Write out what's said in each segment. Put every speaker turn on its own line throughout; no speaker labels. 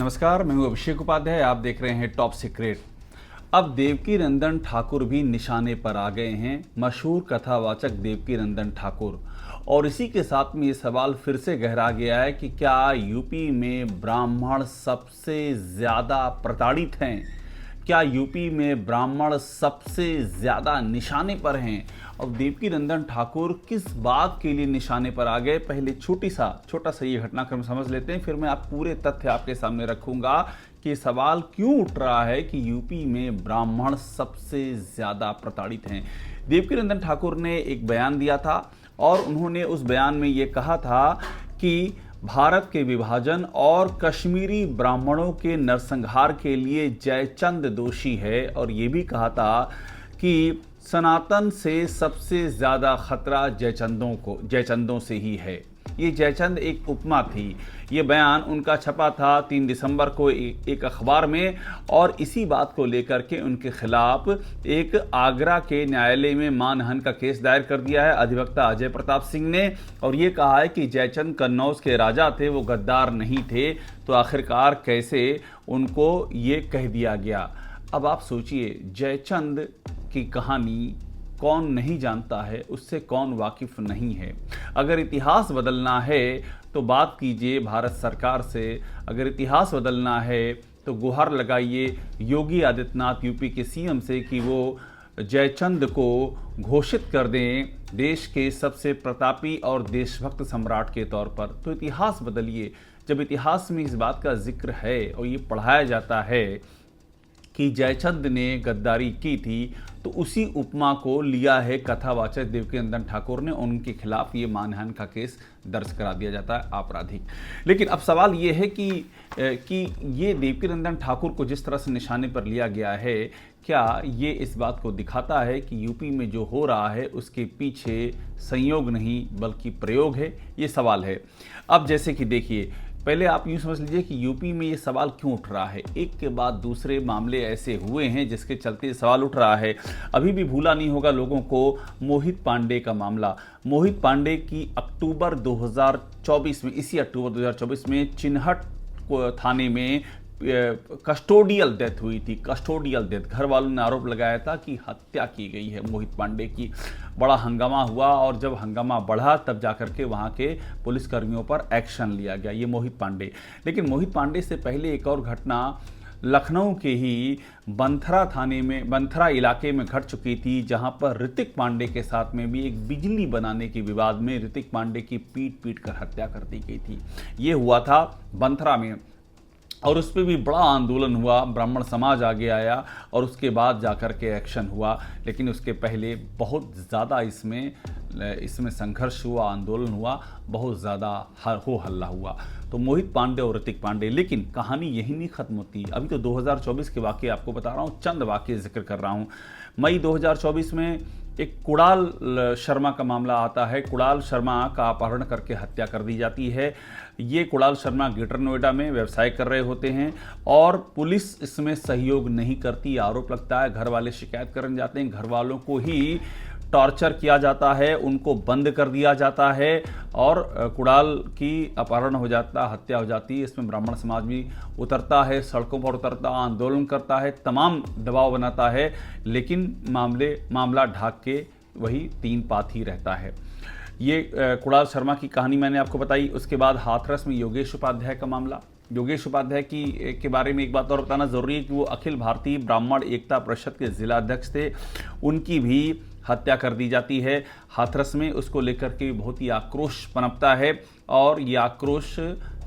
नमस्कार, मैं हूं अभिषेक उपाध्याय। आप देख रहे हैं टॉप सीक्रेट। अब देवकीनंदन ठाकुर भी निशाने पर आ गए हैं, मशहूर कथावाचक देवकीनंदन ठाकुर। और इसी के साथ में ये सवाल फिर से गहरा गया है कि क्या यूपी में ब्राह्मण सबसे ज़्यादा प्रताड़ित हैं? क्या यूपी में ब्राह्मण सबसे ज़्यादा निशाने पर हैं? और देवकीनंदन ठाकुर किस बात के लिए निशाने पर आ गए? पहले छोटा सा ये घटनाक्रम समझ लेते हैं, फिर मैं आप पूरे तथ्य आपके सामने रखूंगा कि सवाल क्यों उठ रहा है कि यूपी में ब्राह्मण सबसे ज़्यादा प्रताड़ित हैं। देवकीनंदन ठाकुर ने एक बयान दिया था और उन्होंने उस बयान में ये कहा था कि भारत के विभाजन और कश्मीरी ब्राह्मणों के नरसंहार के लिए जयचंद दोषी है। और ये भी कहा था कि सनातन से सबसे ज़्यादा खतरा जयचंदों से ही है। ये जयचंद एक उपमा थी। ये बयान उनका छपा था 3 दिसंबर को एक अखबार में, और इसी बात को लेकर के उनके खिलाफ एक आगरा के न्यायालय में मानहानि का केस दायर कर दिया है अधिवक्ता अजय प्रताप सिंह ने। और ये कहा है कि जयचंद कन्नौज के राजा थे, वो गद्दार नहीं थे, तो आखिरकार कैसे उनको ये कह दिया गया। अब आप सोचिए, जयचंद की कहानी कौन नहीं जानता है, उससे कौन वाकिफ नहीं है। अगर इतिहास बदलना है तो बात कीजिए भारत सरकार से, अगर इतिहास बदलना है तो गुहार लगाइए योगी आदित्यनाथ यूपी के सीएम से कि वो जयचंद को घोषित कर दें देश के सबसे प्रतापी और देशभक्त सम्राट के तौर पर। तो इतिहास बदलिए। जब इतिहास में इस बात का जिक्र है और ये पढ़ाया जाता है कि जयचंद ने गद्दारी की थी, तो उसी उपमा को लिया है कथावाचक देवकीनंदन ठाकुर ने, उनके खिलाफ ये मानहानि का केस दर्ज करा दिया जाता है आपराधिक। लेकिन अब सवाल ये है कि ये देवकीनंदन ठाकुर को जिस तरह से निशाने पर लिया गया है, क्या ये इस बात को दिखाता है कि यूपी में जो हो रहा है उसके पीछे संयोग नहीं बल्कि प्रयोग है? ये सवाल है। अब जैसे कि देखिए, पहले आप यूँ समझ लीजिए कि यूपी में ये सवाल क्यों उठ रहा है। एक के बाद दूसरे मामले ऐसे हुए हैं जिसके चलते सवाल उठ रहा है। अभी भी भूला नहीं होगा लोगों को मोहित पांडे का मामला। मोहित पांडे की अक्टूबर 2024 में, इसी अक्टूबर 2024 में चिन्हट थाने में कस्टोडियल डेथ हुई थी। कस्टोडियल डेथ, घर वालों ने आरोप लगाया था कि हत्या की गई है मोहित पांडे की। बड़ा हंगामा हुआ और जब हंगामा बढ़ा तब जाकर के वहाँ के पुलिसकर्मियों पर एक्शन लिया गया। ये मोहित पांडे। लेकिन मोहित पांडे से पहले एक और घटना लखनऊ के ही बंथरा थाने में, बंथरा इलाके में घट चुकी थी, जहां पर ऋतिक पांडे के साथ में भी एक बिजली बनाने के विवाद में ऋतिक पांडे की पीट कर हत्या कर दी गई थी। ये हुआ था बंथरा में, और उस पर भी बड़ा आंदोलन हुआ, ब्राह्मण समाज आगे आया और उसके बाद जाकर के एक्शन हुआ। लेकिन उसके पहले बहुत ज़्यादा इसमें संघर्ष हुआ, आंदोलन हुआ, बहुत ज़्यादा हो हल्ला हुआ। तो मोहित पांडे और ऋतिक पांडे। लेकिन कहानी यही नहीं ख़त्म होती। अभी तो 2024 के वाक़े आपको बता रहा हूँ, चंद वाक़े जिक्र कर रहा हूँ। मई 2024 में एक कुणाल शर्मा का मामला आता है। कुणाल शर्मा का अपहरण करके हत्या कर दी जाती है। ये कुणाल शर्मा ग्रेटर नोएडा में व्यवसाय कर रहे होते हैं और पुलिस इसमें सहयोग नहीं करती, आरोप लगता है। घर वाले शिकायत करने जाते हैं, घर वालों को ही टॉर्चर किया जाता है, उनको बंद कर दिया जाता है और कुणाल की अपहरण हो जाता, हत्या हो जाती है। इसमें ब्राह्मण समाज भी उतरता है, सड़कों पर उतरता, आंदोलन करता है, तमाम दबाव बनाता है। लेकिन मामला ढाक के वही 3 पात ही रहता है। ये कुणाल शर्मा की कहानी मैंने आपको बताई। उसके बाद हाथरस में योगेश उपाध्याय का मामला। योगेश उपाध्याय के बारे में एक बात और बताना ज़रूरी है कि वो अखिल भारतीय ब्राह्मण एकता परिषद के जिलाध्यक्ष थे। उनकी भी हत्या कर दी जाती है हाथरस में। उसको लेकर के बहुत ही आक्रोश पनपता है और ये आक्रोश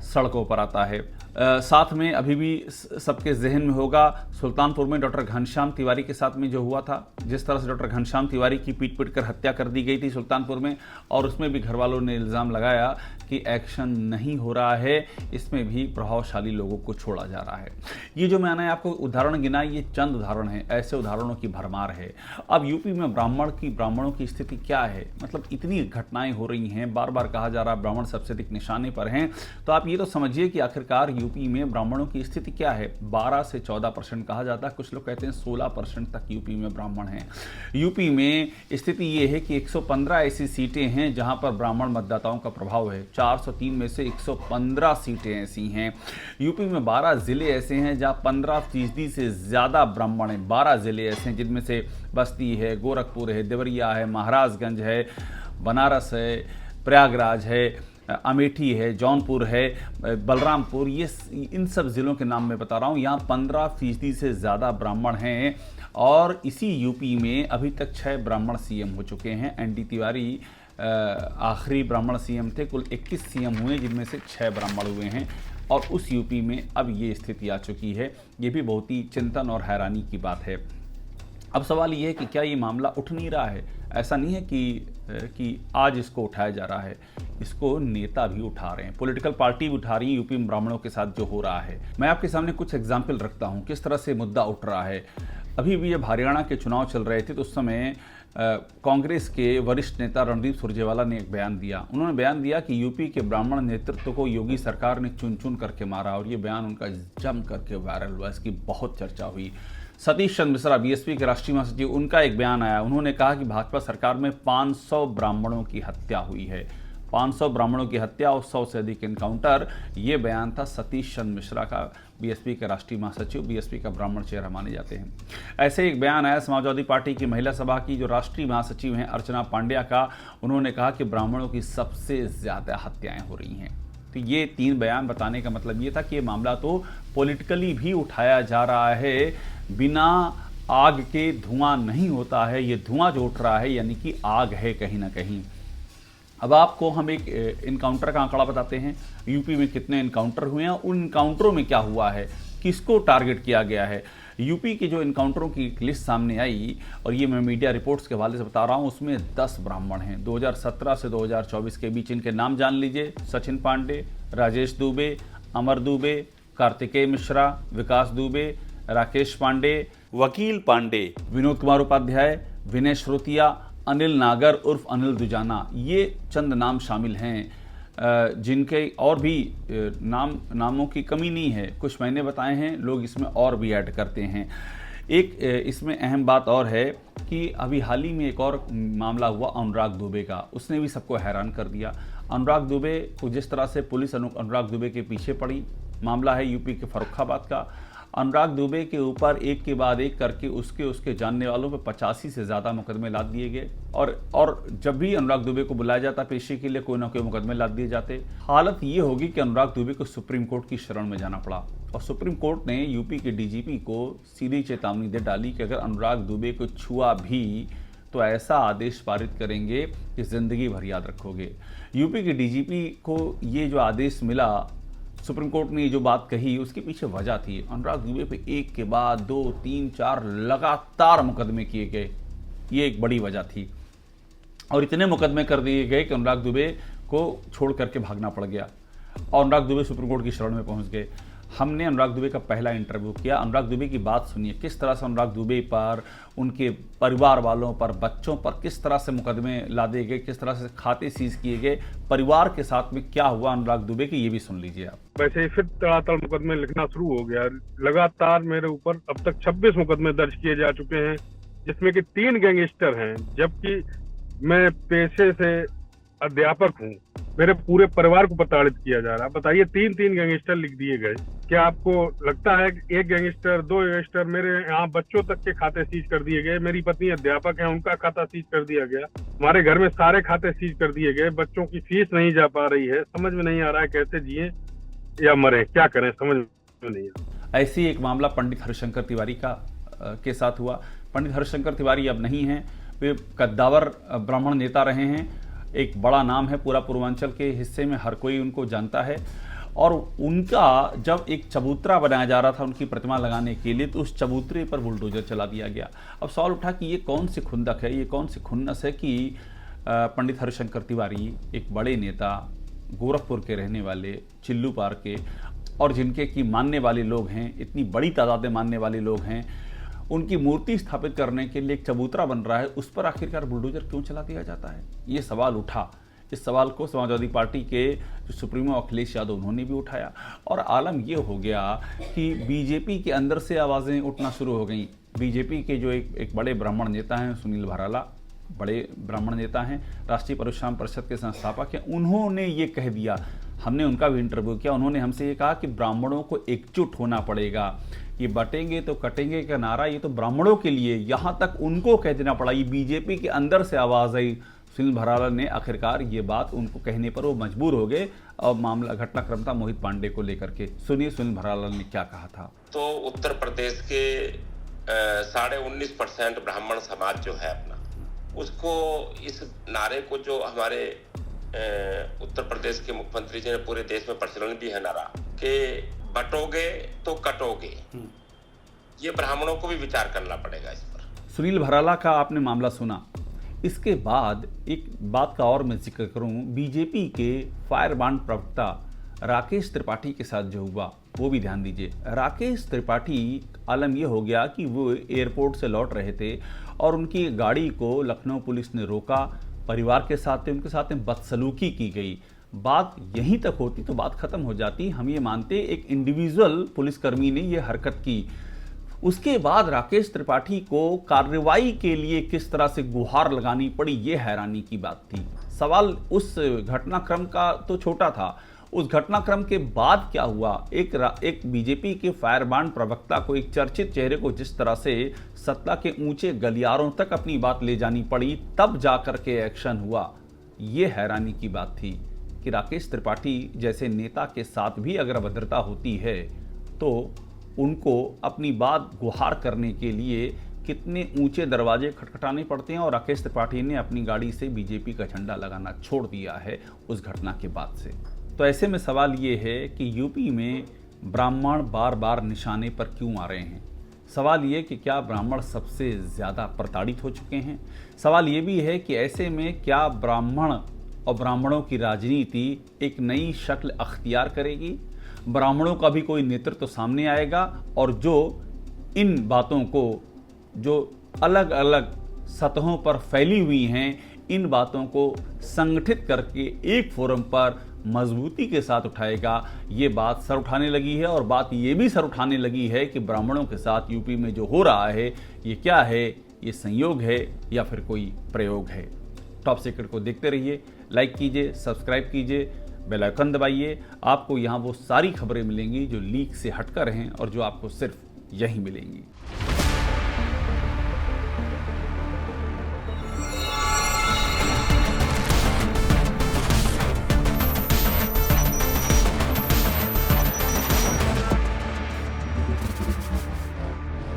सड़कों पर आता है। साथ में अभी भी सबके जहन में होगा सुल्तानपुर में डॉक्टर घनश्याम तिवारी के साथ में जो हुआ था, जिस तरह से डॉक्टर घनश्याम तिवारी की पीट कर हत्या कर दी गई थी सुल्तानपुर में, और उसमें भी घर वालों ने इल्ज़ाम लगाया कि एक्शन नहीं हो रहा है, इसमें भी प्रभावशाली लोगों को छोड़ा जा रहा है। ये जो मैंने आपको उदाहरण गिनाए, ये चंद उदाहरण हैं, ऐसे उदाहरणों की भरमार है। अब यूपी में ब्राह्मणों की स्थिति क्या है? मतलब इतनी घटनाएं हो रही हैं, बार बार कहा जा रहा है ब्राह्मण सबसे अधिक निशाने पर हैं। तो आप ये तो समझिए कि आखिरकार यूपी में ब्राह्मणों की स्थिति क्या है? 12 से 14% कहा जाता है, कुछ लोग कहते हैं 16% तक यूपी में ब्राह्मण हैं। यूपी में स्थिति ये है कि 115 ऐसी सीटें हैं जहां पर ब्राह्मण मतदाताओं का प्रभाव है। 403 में से 115 सीटें ऐसी हैं। यूपी में 12 ज़िले ऐसे हैं जहाँ 15% से ज़्यादा ब्राह्मण हैं। 12 ज़िले ऐसे हैं जिनमें से बस्ती है, गोरखपुर है, देवरिया है, महाराजगंज है, बनारस है, प्रयागराज है, अमेठी है, जौनपुर है, बलरामपुर, ये इन सब ज़िलों के नाम मैं बता रहा हूँ। यहाँ 15% से ज़्यादा ब्राह्मण हैं और इसी यूपी में अभी तक 6 ब्राह्मण सीएम हो चुके हैं। एनडी तिवारी आखिरी ब्राह्मण सीएम थे। कुल 21 सीएम हुए जिनमें से 6 ब्राह्मण हुए हैं और उस यूपी में अब ये स्थिति आ चुकी है। ये भी बहुत ही चिंतन और हैरानी की बात है। अब सवाल ये है कि क्या ये मामला उठ नहीं रहा है? ऐसा नहीं है कि आज इसको उठाया जा रहा है, इसको नेता भी उठा रहे हैं, पॉलिटिकल पार्टी भी उठा रही है। यूपी में ब्राह्मणों के साथ जो हो रहा है, मैं आपके सामने कुछ एग्जाम्पल रखता हूँ किस तरह से मुद्दा उठ रहा है। अभी भी जब हरियाणा के चुनाव चल रहे थे तो उस समय कांग्रेस के वरिष्ठ नेता रणदीप सुरजेवाला ने एक बयान दिया। उन्होंने बयान दिया कि यूपी के ब्राह्मण नेतृत्व को योगी सरकार ने चुन चुन करके मारा और ये बयान उनका जम करके वायरल हुआ, इसकी बहुत चर्चा हुई। सतीश चंद्र मिश्रा बीएसपी के राष्ट्रीय महासचिव, उनका एक बयान आया। उन्होंने कहा कि भाजपा सरकार में 500 ब्राह्मणों की हत्या हुई है, 500 ब्राह्मणों की हत्या और 100 से अधिक एनकाउंटर। ये बयान था सतीश चंद्र मिश्रा का, बीएसपी के राष्ट्रीय महासचिव, बीएसपी का ब्राह्मण चेहरा माने जाते हैं। ऐसे एक बयान आया समाजवादी पार्टी की महिला सभा की जो राष्ट्रीय महासचिव हैं अर्चना पांड्या का। उन्होंने कहा कि ब्राह्मणों की सबसे ज़्यादा हत्याएं हो रही हैं। तो ये 3 बयान बताने का मतलब ये था कि ये मामला तो पॉलिटिकली भी उठाया जा रहा है। बिना आग के धुआं नहीं होता है, ये धुआं जो उठ रहा है यानी कि आग है कहीं ना कहीं। अब आपको हम एक इनकाउंटर का आंकड़ा बताते हैं। यूपी में कितने इनकाउंटर हुए हैं, उन इनकाउंटरों में क्या हुआ है, किसको टारगेट किया गया है। यूपी के जो इनकाउंटरों की लिस्ट सामने आई और ये मैं मीडिया रिपोर्ट्स के हवाले से बता रहा हूँ, उसमें 10 ब्राह्मण हैं। 2017 से 2024 के बीच इनके नाम जान लीजिए। सचिन पांडे, राजेश दुबे, अमर दुबे, कार्तिकेय मिश्रा, विकास दुबे, राकेश पांडे, वकील पांडे, विनोद कुमार उपाध्याय, विनय श्रोतिया, अनिल नागर उर्फ अनिल दुजाना, ये चंद नाम शामिल हैं जिनके और भी नामों की कमी नहीं है। कुछ मैंने बताए हैं, लोग इसमें और भी ऐड करते हैं। एक इसमें अहम बात और है कि अभी हाल ही में एक और मामला हुआ अनुराग दुबे का, उसने भी सबको हैरान कर दिया। अनुराग दुबे को जिस तरह से पुलिस अनुराग दुबे के पीछे पड़ी, मामला है यूपी के फर्रुखाबाद का। अनुराग दुबे के ऊपर एक के बाद एक करके उसके जानने वालों पर 85 से ज़्यादा मुकदमे लाद दिए गए और जब भी अनुराग दुबे को बुलाया जाता पेशी के लिए, कोई ना कोई मुकदमे लाद दिए जाते। हालत ये होगी कि अनुराग दुबे को सुप्रीम कोर्ट की शरण में जाना पड़ा और सुप्रीम कोर्ट ने यूपी के डीजीपी को सीधी चेतावनी दे डाली कि अगर अनुराग दुबे को छुआ भी तो ऐसा आदेश पारित करेंगे कि जिंदगी भर याद रखोगे। यूपी के डीजीपी को ये जो आदेश मिला, सुप्रीम कोर्ट ने जो बात कही, उसके पीछे वजह थी। अनुराग दुबे पे एक के बाद 2, 3, 4 लगातार मुकदमे किए गए, ये एक बड़ी वजह थी। और इतने मुकदमे कर दिए गए कि अनुराग दुबे को छोड़ करके भागना पड़ गया और अनुराग दुबे सुप्रीम कोर्ट की शरण में पहुंच गए। हमने अनुराग दुबे का पहला इंटरव्यू किया। अनुराग दुबे की बात सुनिए, किस तरह से अनुराग दुबे पर, उनके परिवार वालों पर, बच्चों पर किस तरह से मुकदमे लादे गए, किस तरह से खाते सीज किए गए, परिवार के साथ में क्या हुआ अनुराग दुबे के, ये भी सुन लीजिए आप।
वैसे ही फिर तड़ातड़ मुकदमे लिखना शुरू हो गया। लगातार मेरे ऊपर अब तक 26 मुकदमे दर्ज किए जा चुके हैं, जिसमें कि 3 गैंगस्टर हैं, जबकि मैं पेशे से अध्यापक हूँ। मेरे पूरे परिवार को प्रताड़ित किया जा रहा है। बताइए, 3 गैंगस्टर लिख दिए गए। क्या आपको लगता है कि 1 गैंगस्टर, 2 गैंगस्टर, मेरे यहाँ बच्चों तक के खाते सीज कर दिए गए। मेरी पत्नी अध्यापक है, उनका खाता सीज कर दिया गया। हमारे घर में सारे खाते सीज कर दिए गए। बच्चों की फीस नहीं जा पा रही है। समझ में नहीं आ रहा है कैसे जिए या मरे, क्या करें, समझ में नहीं आ रहा।
ऐसी एक मामला पंडित हरिशंकर तिवारी का के साथ हुआ। पंडित हरिशंकर तिवारी अब नहीं हैं, वे कद्दावर ब्राह्मण नेता रहे हैं। एक बड़ा नाम है पूरा पूर्वांचल के हिस्से में, हर कोई उनको जानता है। और उनका जब एक चबूतरा बनाया जा रहा था उनकी प्रतिमा लगाने के लिए, तो उस चबूतरे पर बुलडोजर चला दिया गया। अब सवाल उठा कि ये कौन सी खुंदक है, ये कौन सी खुन्नस है कि पंडित हरिशंकर तिवारी एक बड़े नेता, गोरखपुर के रहने वाले, चिल्लू पार के, और जिनके की मानने वाले लोग हैं, इतनी बड़ी तादाद में मानने वाले लोग हैं, उनकी मूर्ति स्थापित करने के लिए एक चबूतरा बन रहा है, उस पर आखिरकार बुलडोजर क्यों चला दिया जाता है, ये सवाल उठा। इस सवाल को समाजवादी पार्टी के जो सुप्रीमो अखिलेश यादव उन्होंने भी उठाया और आलम ये हो गया कि बीजेपी के अंदर से आवाज़ें उठना शुरू हो गई। बीजेपी के जो एक बड़े ब्राह्मण नेता हैं सुनील भराला, बड़े ब्राह्मण नेता हैं, राष्ट्रीय परशुराम परिषद के संस्थापक हैं, उन्होंने ये कह दिया, हमने उनका भी इंटरव्यू किया, उन्होंने हमसे ये कहा कि ब्राह्मणों को एकजुट होना पड़ेगा, ये बटेंगे तो कटेंगे का नारा ये तो ब्राह्मणों के लिए, यहाँ तक उनको कह देना पड़ा। ये बीजेपी के अंदर से आवाज़ आई। सुनील भराला ने आखिरकार ये बात उनको कहने पर वो मजबूर हो गए और मामला घटनाक्रम था मोहित पांडे को लेकर के। सुनिए सुनील भराला ने क्या कहा था।
तो उत्तर प्रदेश के 19.5% ब्राह्मण समाज जो है अपना, उसको इस नारे को जो हमारे उत्तर प्रदेश के मुख्यमंत्री जी ने पूरे देश में प्रचलन भी है नारा कि बटोगे तो कटोगे, ये ब्राह्मणों को भी विचार करना पड़ेगा इस पर।
सुनील भराला का आपने मामला सुना। इसके बाद एक बात का और मैं जिक्र करूं, बीजेपी के फायरब्रांड प्रवक्ता राकेश त्रिपाठी के साथ जो हुआ वो भी ध्यान दीजिए। राकेश त्रिपाठी आलम ये हो गया कि वो एयरपोर्ट से लौट रहे थे और उनकी गाड़ी को लखनऊ पुलिस ने रोका, परिवार के साथ थे, उनके साथ में बदसलूकी की गई। बात यहीं तक होती तो बात खत्म हो जाती, हम ये मानते एक इंडिविजुअल पुलिसकर्मी ने ये हरकत की। उसके बाद राकेश त्रिपाठी को कार्रवाई के लिए किस तरह से गुहार लगानी पड़ी, ये हैरानी की बात थी। सवाल उस घटनाक्रम का तो छोटा था, उस घटनाक्रम के बाद क्या हुआ। एक बीजेपी के फायरब्रांड प्रवक्ता को, एक चर्चित चेहरे को जिस तरह से सत्ता के ऊंचे गलियारों तक अपनी बात ले जानी पड़ी, तब जाकर के एक्शन हुआ। ये हैरानी की बात थी कि राकेश त्रिपाठी जैसे नेता के साथ भी अगर अभद्रता होती है तो उनको अपनी बात गुहार करने के लिए कितने ऊंचे दरवाजे खटखटाने पड़ते हैं। और राकेश त्रिपाठी ने अपनी गाड़ी से बीजेपी का झंडा लगाना छोड़ दिया है उस घटना के बाद से। तो ऐसे में सवाल ये है कि यूपी में ब्राह्मण बार बार निशाने पर क्यों आ रहे हैं। सवाल ये कि क्या ब्राह्मण सबसे ज़्यादा प्रताड़ित हो चुके हैं। सवाल ये भी है कि ऐसे में क्या ब्राह्मण और ब्राह्मणों की राजनीति एक नई शक्ल अख्तियार करेगी, ब्राह्मणों का भी कोई नेतृत्व सामने आएगा और जो इन बातों को जो अलग अलग सतहों पर फैली हुई हैं, इन बातों को संगठित करके एक फोरम पर मजबूती के साथ उठाएगा। ये बात सर उठाने लगी है और बात ये भी सर उठाने लगी है कि ब्राह्मणों के साथ यूपी में जो हो रहा है ये क्या है, ये संयोग है या फिर कोई प्रयोग है। टॉप सीक्रेट को देखते रहिए, लाइक कीजिए, सब्सक्राइब कीजिए, बेल आइकन दबाइए। आपको यहाँ वो सारी खबरें मिलेंगी जो लीक से हटकर हैं और जो आपको सिर्फ यहीं मिलेंगी।